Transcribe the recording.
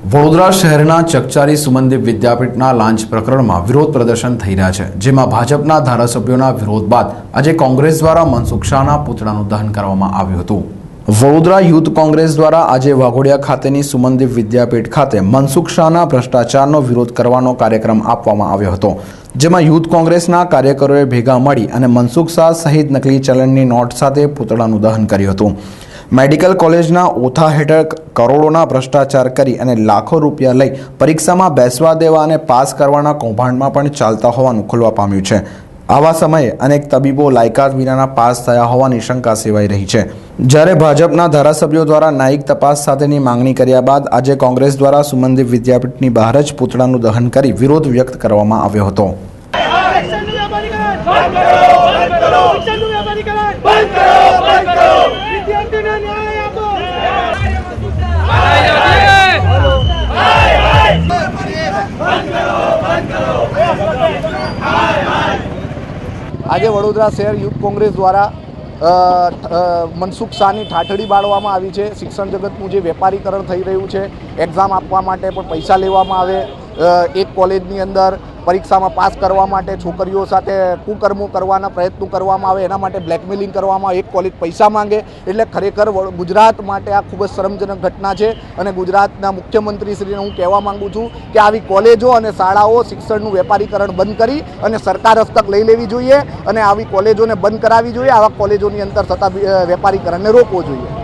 વડોદરા શહેરના ચકચારી સુમનદીપ વિદ્યાપીઠના લાંચ પ્રકરણમાં વિરોધ પ્રદર્શન થઈ રહ્યા છે, જેમાં ભાજપના ધારાસભ્યોના વિરોધ બાદ આજે કોંગ્રેસ દ્વારા મનસુખ શાહના પુતળાનું દહન કરવામાં આવ્યું હતું। વડોદરા યુથ કોંગ્રેસ દ્વારા આજે વાઘોડિયા ખાતેની સુમનદીપ વિદ્યાપીઠ ખાતે મનસુખ શાહના ભ્રષ્ટાચારનો વિરોધ કરવાનો કાર્યક્રમ આપવામાં આવ્યો હતો, જેમાં યુથ કોંગ્રેસના કાર્યકરોએ ભેગા મળી અને મનસુખ શાહ સહિત નકલી ચલણની નોટ સાથે પુતળાનું દહન કર્યું હતું। મેડિકલ કોલેજના ઓથા હેઠળ કરોડોના ભ્રષ્ટાચાર કરી અને લાખો રૂપિયા લઈ પરીક્ષામાં બેસવા દેવા અને પાસ કરવાના કૌભાંડમાં પણ ચાલતા હોવાનું ખુલવા પામ્યું છે। આવા સમયે અનેક તબીબો લાયકાત વિનાના પાસ થયા હોવાની શંકા સેવાઈ રહી છે। જ્યારે ભાજપના ધારાસભ્યો દ્વારા ન્યાયિક તપાસ સાથેની માંગણી કર્યા બાદ આજે કોંગ્રેસ દ્વારા સુમનદીપ વિદ્યાપીઠની બહાર જ પુતળાનું દહન કરી વિરોધ વ્યક્ત કરવામાં આવ્યો હતો। આજે વડોદરા શહેર યુથ કોંગ્રેસ દ્વારા મનસુખ શાહની ઠાઠડી બાળવામાં આવી છે। શિક્ષણ જગતનું જે વેપારીકરણ થઈ રહ્યું છે, એક્ઝામ આપવા માટે પણ પૈસા લેવામાં આવે, એક કોલેજની અંદર પરીક્ષામાં પાસ કરવા માટે છોકરીઓ સાથે કુકર્મો કરવાના પ્રયત્નો કરવામાં આવે, એના માટે બ્લેકમેલિંગ કરવામાં આવે, એક કોલેજ પૈસા માંગે। એટલે ખરેખર ગુજરાત માટે આ ખૂબ જ શરમજનક ઘટના છે અને ગુજરાતના મુખ્યમંત્રીશ્રીને હું કહેવા માગું છું કે આવી કોલેજો અને શાળાઓ શિક્ષણનું વેપારીકરણ બંધ કરી અને સરકાર હસ્તક લઈ લેવી જોઈએ અને આવી કોલેજોને બંધ કરાવવી જોઈએ, આવા કોલેજોની અંદર થતા વેપારીકરણને રોકવો જોઈએ।